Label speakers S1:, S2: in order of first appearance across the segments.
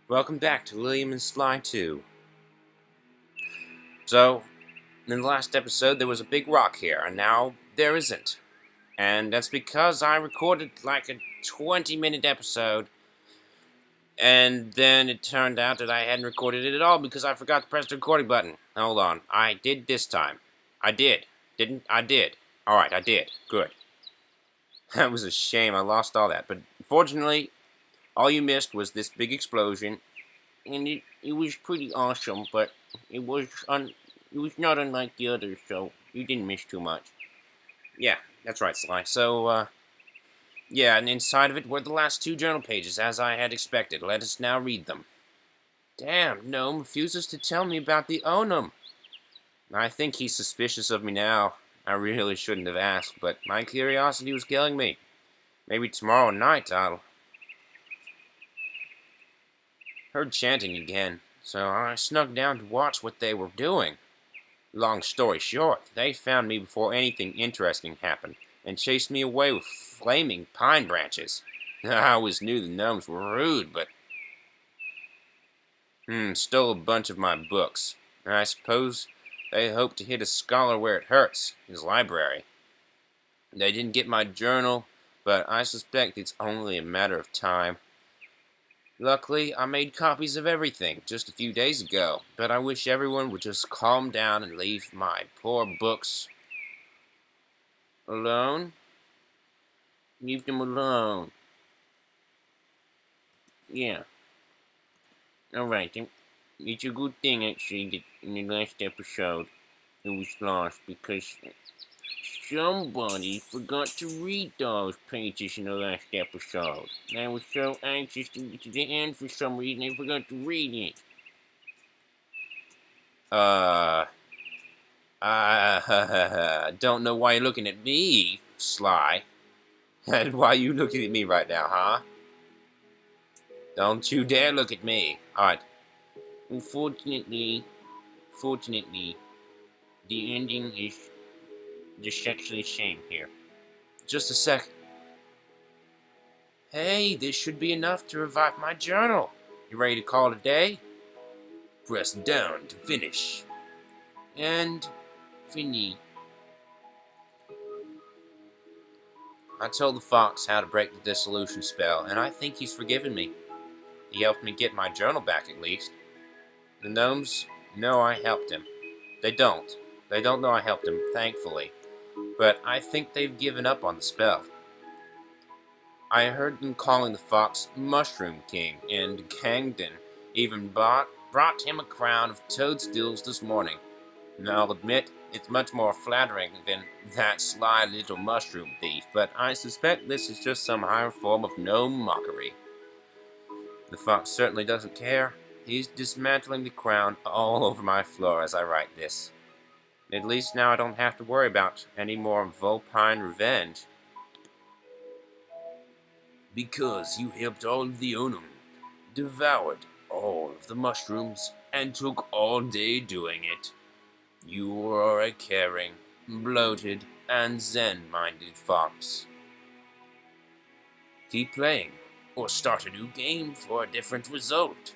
S1: Welcome back to William and Sly 2. So, in the last episode there was a big rock here, and now there isn't. And that's because I recorded like a 20-minute episode, and then it turned out that I hadn't recorded it at all because I forgot to press the recording button. Hold on, I did this time. I did. Didn't? I did. Alright, I did. Good. That was a shame, I lost all that. But fortunately, all you missed was this big explosion. And it was pretty awesome, but it was not unlike the others, so you didn't miss too much. Yeah, that's right, Sly. So, yeah, and inside of it were the last two journal pages, as I had expected. Let us now read them. Damn, Gnome refuses to tell me about the Onum. I think he's suspicious of me now. I really shouldn't have asked, but my curiosity was killing me. Maybe tomorrow night I'll... Heard chanting again, so I snuck down to watch what they were doing. Long story short, they found me before anything interesting happened, and chased me away with flaming pine branches. I always knew the gnomes were rude, but... stole a bunch of my books. I suppose they hoped to hit a scholar where it hurts, his library. They didn't get my journal, but I suspect it's only a matter of time. Luckily, I made copies of everything just a few days ago, but I wish everyone would just calm down and leave my poor books alone. Leave them alone. Yeah. Alright, it's a good thing actually that in the last episode it was lost because somebody forgot to read those pages in the last episode. I was so anxious to get to the end for some reason I forgot to read it. Don't know why you're looking at me, Sly. And why are you looking at me right now, huh? Don't you dare look at me. Alright. Unfortunately, the ending is just actually a shame here. Just a sec. Hey, this should be enough to revive my journal. You ready to call it a day? Press down to finish. And fini. I told the fox how to break the dissolution spell, and I think he's forgiven me. He helped me get my journal back at least. The gnomes know I helped him. They don't. They don't know I helped him, thankfully. But I think they've given up on the spell. I heard them calling the fox Mushroom King, and Gangden even brought him a crown of toadstools this morning. And I'll admit, it's much more flattering than that sly little mushroom thief, but I suspect this is just some higher form of gnome mockery. The fox certainly doesn't care. He's dismantling the crown all over my floor as I write this. At least now I don't have to worry about any more vulpine revenge. Because you helped all of the Onum, devoured all of the mushrooms, and took all day doing it. You are a caring, bloated, and zen-minded fox. Keep playing, or start a new game for a different result.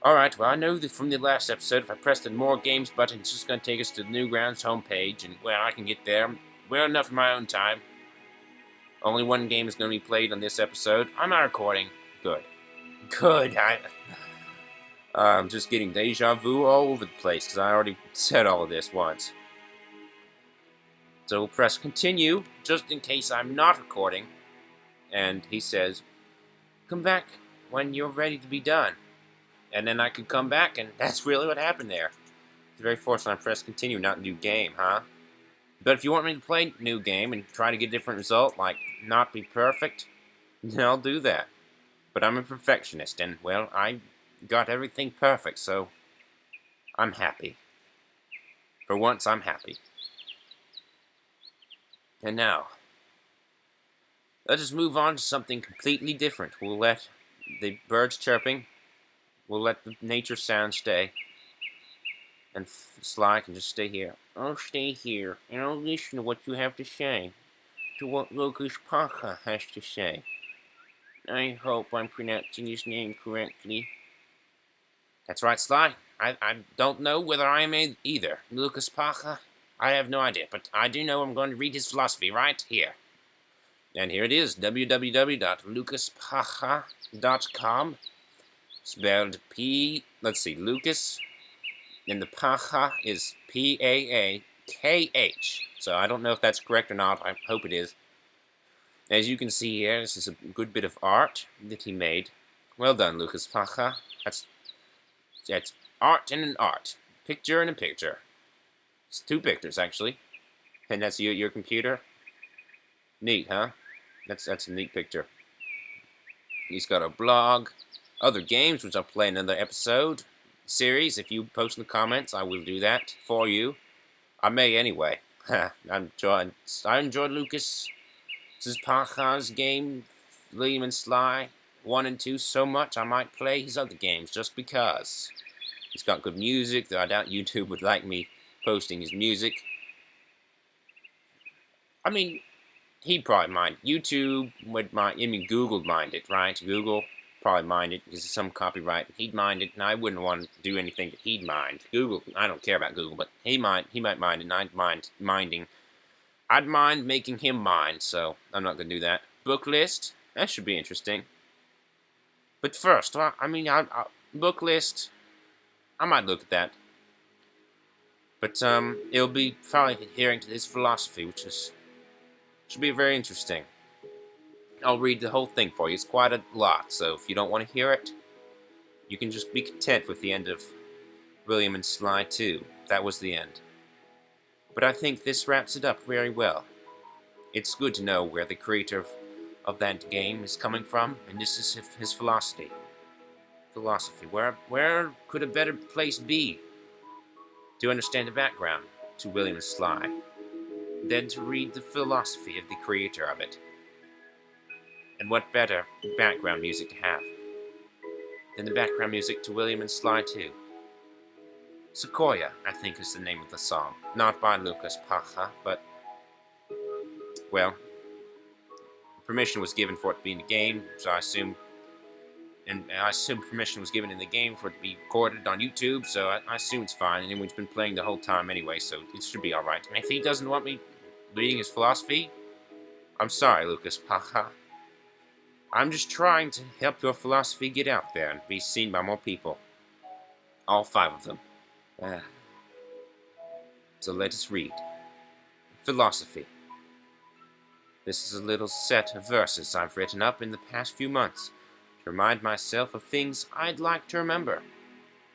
S1: Alright, well I know that from the last episode, if I press the More Games button, it's just going to take us to the Newgrounds homepage, and well, I can get there. Well enough in my own time. Only one game is going to be played on this episode. I'm not recording. Good. Good. I'm just getting deja vu all over the place, because I already said all of this once. So we'll press continue, just in case I'm not recording. And he says, come back when you're ready to be done. And then I could come back, and that's really what happened there. It's very fortunate I pressed continue, not new game, huh? But if you want me to play new game and try to get a different result, like not be perfect, then I'll do that. But I'm a perfectionist, and, well, I got everything perfect, so I'm happy. For once, I'm happy. And now, let us move on to something completely different. We'll let the birds chirping, we'll let the nature sound stay, and Sly can just stay here. I'll stay here, and I'll listen to what you have to say, to what Locust Paka has to say. I hope I'm pronouncing his name correctly. That's right, Sly. I don't know whether I am either. Lucas Pacha? I have no idea, but I do know I'm going to read his philosophy right here. And here it is, www.lucaspacha.com. Spelled let's see, Lucas, and the Pacha is Paakh. So I don't know if that's correct or not. I hope it is. As you can see here, this is a good bit of art that he made. Well done, Lucas Pacha. That's art and an art. Picture and a picture. It's two pictures, actually. And that's your computer? Neat, huh? That's a neat picture. He's got a blog, other games, which I'll play in another episode series. If you post in the comments, I will do that for you. I may anyway. I enjoyed Lucas Pacha's game, William and Sly 1 and 2 so much I might play his other games just because. He's got good music, though I doubt YouTube would like me posting his music. I mean, he'd probably mind. YouTube would mind. I mean, Google would mind it, right? Google probably mind it because of some copyright. He'd mind it, and I wouldn't want to do anything that he'd mind. Google, I don't care about Google, but he might mind it, and I'd mind minding. I'd mind making him mind, so I'm not going to do that. Book list, that should be interesting. But first, book list, I might look at that. But it'll be probably adhering to his philosophy, which should be very interesting. I'll read the whole thing for you. It's quite a lot, so if you don't want to hear it, you can just be content with the end of William and Sly 2. That was the end. But I think this wraps it up very well. It's good to know where the creator of that game is coming from, and this is his philosophy. Where could a better place be to understand the background to William and Sly than to read the philosophy of the creator of it? And what better background music to have than the background music to William and Sly 2? Sequoia, I think, is the name of the song. Not by Lucas Pacha, but, well, permission was given for it to be in the game, so I assume permission was given in the game for it to be recorded on YouTube, so I assume it's fine. And anyone's been playing the whole time anyway, so it should be alright. And if he doesn't want me reading his philosophy, I'm sorry, Lucas Pacha. I'm just trying to help your philosophy get out there and be seen by more people. All 5 of them. So let us read. Philosophy. This is a little set of verses I've written up in the past few months to remind myself of things I'd like to remember.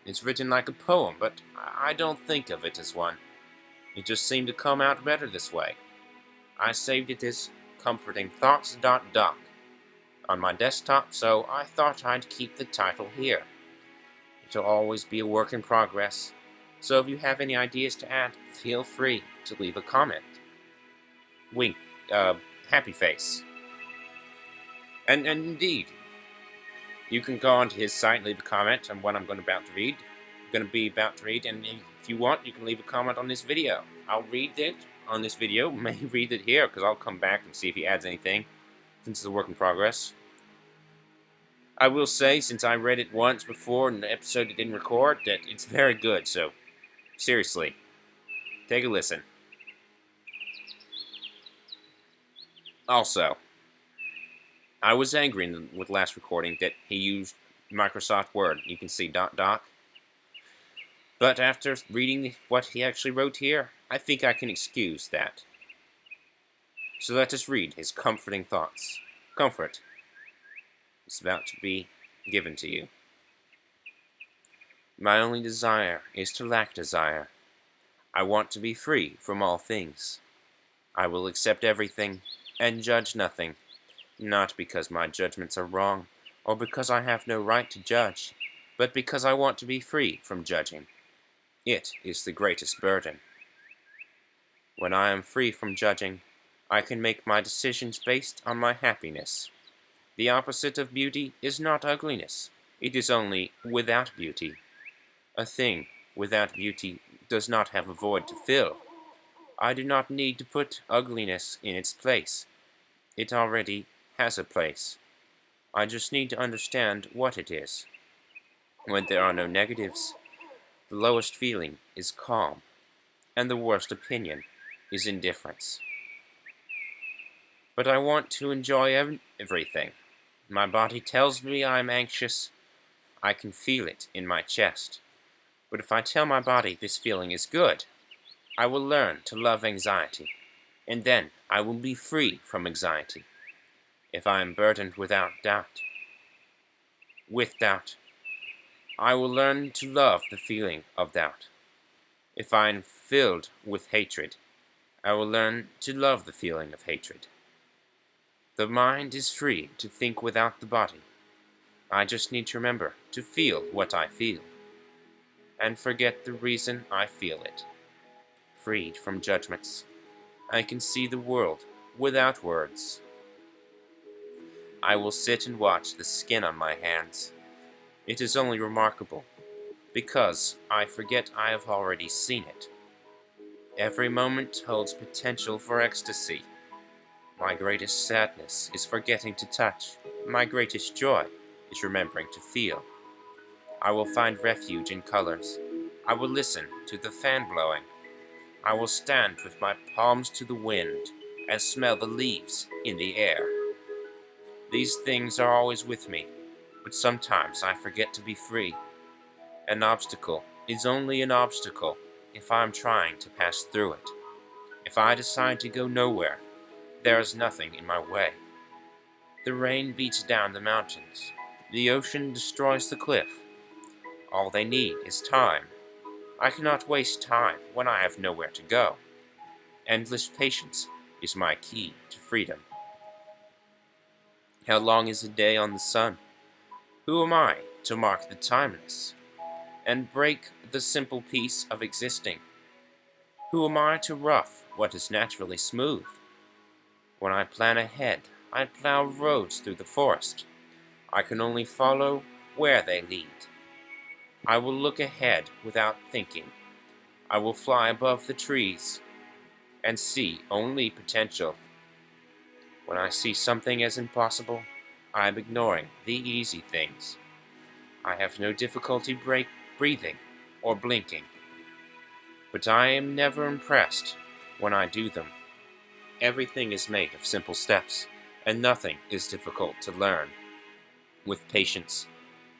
S1: It's written like a poem, but I don't think of it as one. It just seemed to come out better this way. I saved it as comforting thoughts.doc on my desktop, so I thought I'd keep the title here. It'll always be a work in progress, so if you have any ideas to add, feel free to leave a comment. Wink, happy face. And indeed, you can go onto his site and leave a comment on what I'm going to be about to read, and if you want, you can leave a comment on this video. I'll read it on this video, may read it here, because I'll come back and see if he adds anything, since it's a work in progress. I will say, since I read it once before in the episode it didn't record, that it's very good, so seriously, take a listen. Also, I was angry with last recording that he used Microsoft Word. You can see .doc. But after reading what he actually wrote here, I think I can excuse that. So let us read his comforting thoughts. Comfort is about to be given to you. My only desire is to lack desire. I want to be free from all things. I will accept everything and judge nothing, not because my judgments are wrong or because I have no right to judge, but because I want to be free from judging. It is the greatest burden. When I am free from judging, I can make my decisions based on my happiness. The opposite of beauty is not ugliness. It is only without beauty. A thing without beauty does not have a void to fill. I do not need to put ugliness in its place. It already has a place. I just need to understand what it is. When there are no negatives, the lowest feeling is calm, and the worst opinion is indifference. But I want to enjoy everything. My body tells me I'm anxious. I can feel it in my chest. But if I tell my body this feeling is good, I will learn to love anxiety, and then I will be free from anxiety. If I am burdened with doubt, I will learn to love the feeling of doubt. If I am filled with hatred, I will learn to love the feeling of hatred. The mind is free to think without the body. I just need to remember to feel what I feel, and forget the reason I feel it. Freed from judgments, I can see the world without words. I will sit and watch the skin on my hands. It is only remarkable, because I forget I have already seen it. Every moment holds potential for ecstasy. My greatest sadness is forgetting to touch. My greatest joy is remembering to feel. I will find refuge in colors. I will listen to the fan blowing. I will stand with my palms to the wind and smell the leaves in the air. These things are always with me, but sometimes I forget to be free. An obstacle is only an obstacle if I am trying to pass through it. If I decide to go nowhere, there is nothing in my way. The rain beats down the mountains. The ocean destroys the cliff. All they need is time. I cannot waste time when I have nowhere to go. Endless patience is my key to freedom. How long is a day on the sun? Who am I to mark the timeless and break the simple peace of existing? Who am I to rough what is naturally smooth? When I plan ahead, I plow roads through the forest. I can only follow where they lead. I will look ahead without thinking. I will fly above the trees and see only potential. When I see something as impossible, I am ignoring the easy things. I have no difficulty breathing or blinking, but I am never impressed when I do them. Everything is made of simple steps, and nothing is difficult to learn. With patience,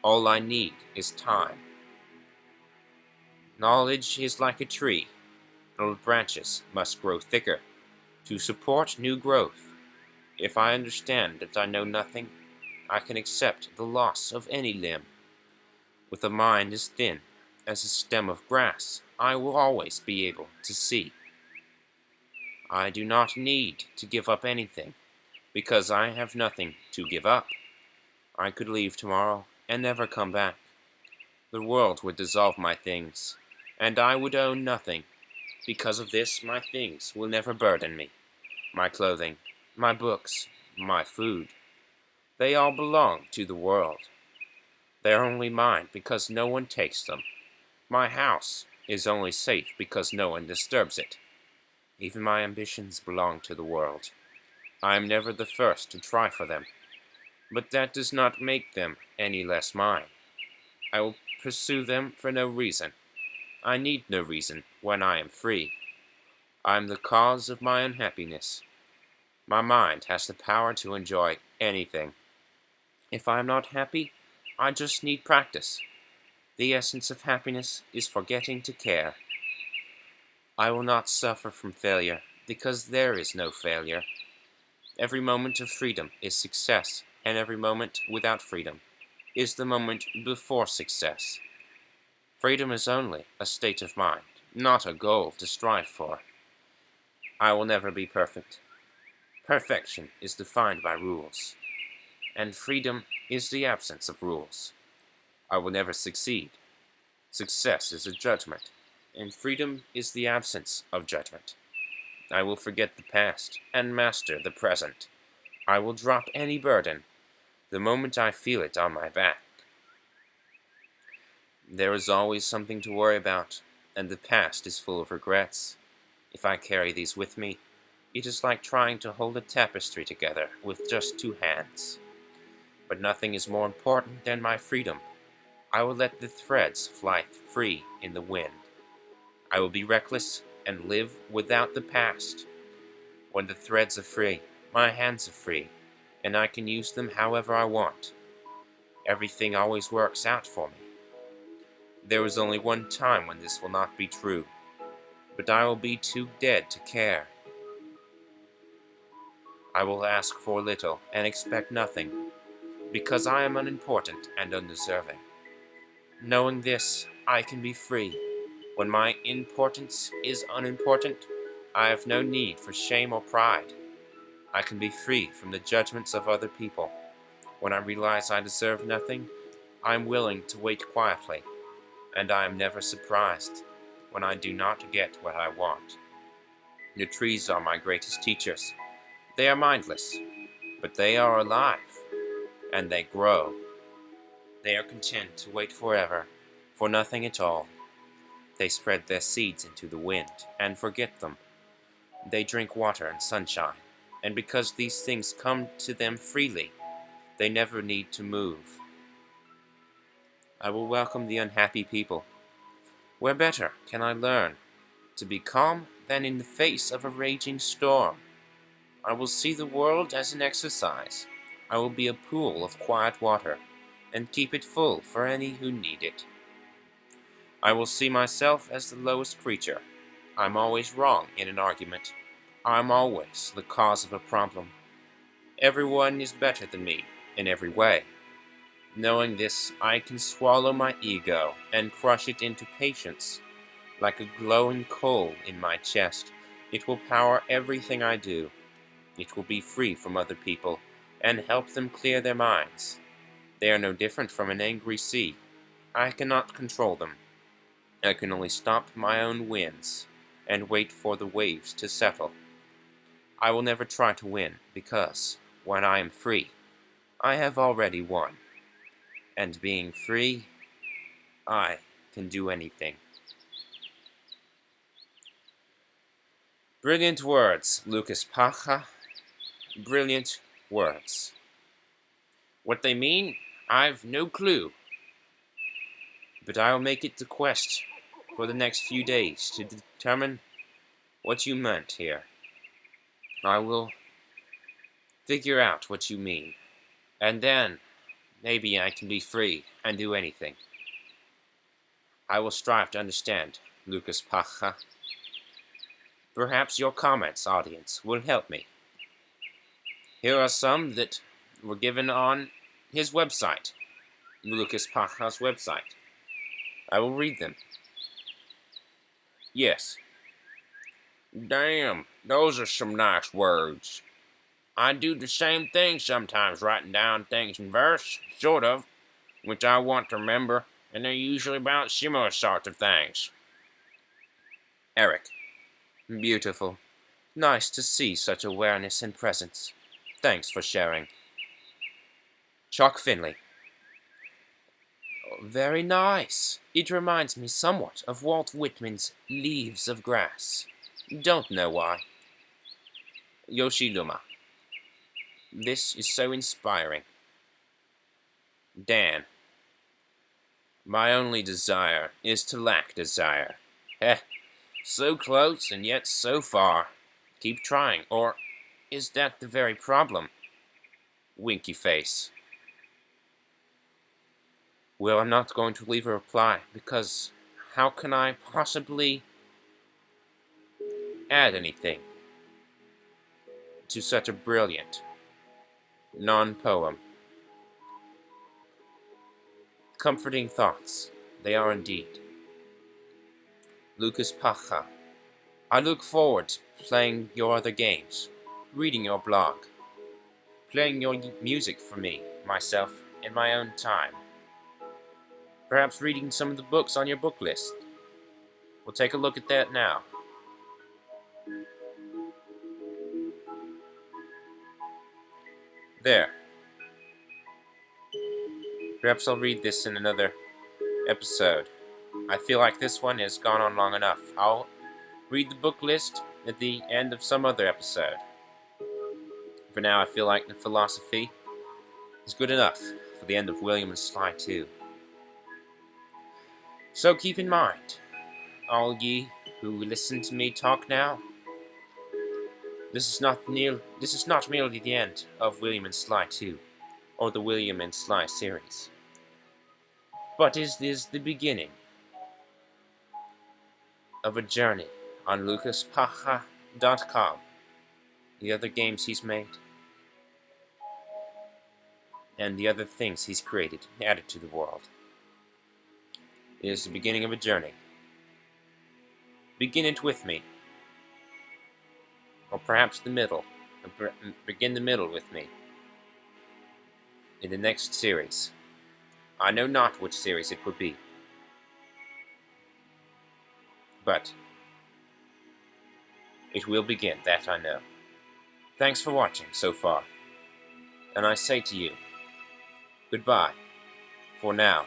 S1: all I need is time. Knowledge is like a tree. Old branches must grow thicker to support new growth. If I understand that I know nothing, I can accept the loss of any limb. With a mind as thin as a stem of grass, I will always be able to see. I do not need to give up anything, because I have nothing to give up. I could leave tomorrow and never come back. The world would dissolve my things, and I would own nothing. Because of this, my things will never burden me. My clothing, my books, my food, they all belong to the world. They are only mine because no one takes them. My house is only safe because no one disturbs it. Even my ambitions belong to the world. I am never the first to try for them, but that does not make them any less mine. I will pursue them for no reason. I need no reason when I am free. I am the cause of my unhappiness. My mind has the power to enjoy anything. If I am not happy, I just need practice. The essence of happiness is forgetting to care. I will not suffer from failure, because there is no failure. Every moment of freedom is success, and every moment without freedom is the moment before success. Freedom is only a state of mind, not a goal to strive for. I will never be perfect. Perfection is defined by rules, and freedom is the absence of rules. I will never succeed. Success is a judgment, and freedom is the absence of judgment. I will forget the past and master the present. I will drop any burden the moment I feel it on my back. There is always something to worry about, and the past is full of regrets. If I carry these with me, it is like trying to hold a tapestry together with just two hands. But nothing is more important than my freedom. I will let the threads fly free in the wind. I will be reckless and live without the past. When the threads are free, my hands are free, and I can use them however I want. Everything always works out for me. There is only one time when this will not be true, but I will be too dead to care. I will ask for little and expect nothing, because I am unimportant and undeserving. Knowing this, I can be free. When my importance is unimportant, I have no need for shame or pride. I can be free from the judgments of other people. When I realize I deserve nothing, I am willing to wait quietly, and I am never surprised when I do not get what I want. The trees are my greatest teachers. They are mindless, but they are alive, and they grow. They are content to wait forever, for nothing at all. They spread their seeds into the wind, and forget them. They drink water and sunshine, and because these things come to them freely, they never need to move. I will welcome the unhappy people. Where better can I learn to be calm than in the face of a raging storm? I will see the world as an exercise. I will be a pool of quiet water, and keep it full for any who need it. I will see myself as the lowest creature. I'm always wrong in an argument. I'm always the cause of a problem. Everyone is better than me in every way. Knowing this, I can swallow my ego and crush it into patience. Like a glowing coal in my chest, it will power everything I do. It will be free from other people and help them clear their minds. They are no different from an angry sea. I cannot control them. I can only stop my own winds and wait for the waves to settle. I will never try to win, because when I am free, I have already won. And being free, I can do anything. Brilliant words, Lucas Pacha. Brilliant words. What they mean, I've no clue. But I'll make it the quest for the next few days to determine what you meant here. I will figure out what you mean, and then maybe I can be free and do anything. I will strive to understand, Lucas Pacha. Perhaps your comments, audience, will help me. Here are some that were given on his website, Lucas Pacha's website. I will read them. Yes. Damn, those are some nice words. I do the same thing sometimes, writing down things in verse, sort of, which I want to remember, and they're usually about similar sorts of things. Eric. Beautiful. Nice to see such awareness and presence. Thanks for sharing. Chuck Finley. Very nice. It reminds me somewhat of Walt Whitman's Leaves of Grass. Don't know why. Yoshi Luma. This is so inspiring. Dan. My only desire is to lack desire. So close and yet so far. Keep trying, or is that the very problem? Winky face. Well, I'm not going to leave a reply, because how can I possibly add anything to such a brilliant non-poem? Comforting thoughts, they are indeed. Lucas Pacha. I look forward to playing your other games, reading your blog, playing your music for me, myself, in my own time. Perhaps reading some of the books on your book list. We'll take a look at that now. There. Perhaps I'll read this in another episode. I feel like this one has gone on long enough. I'll read the book list at the end of some other episode. For now, I feel like the philosophy is good enough for the end of William and Sly 2. So keep in mind, all ye who listen to me talk now, this is not merely the end of William and Sly 2, or the William and Sly series, but it is the beginning of a journey on lucaspacha.com, the other games he's made, and the other things he's created and added to the world. It is the beginning of a journey. Begin it with me, or perhaps the middle. Begin the middle with me in the next series. I know not which series it would be, but it will begin, that I know. Thanks for watching so far, and I say to you, goodbye, for now.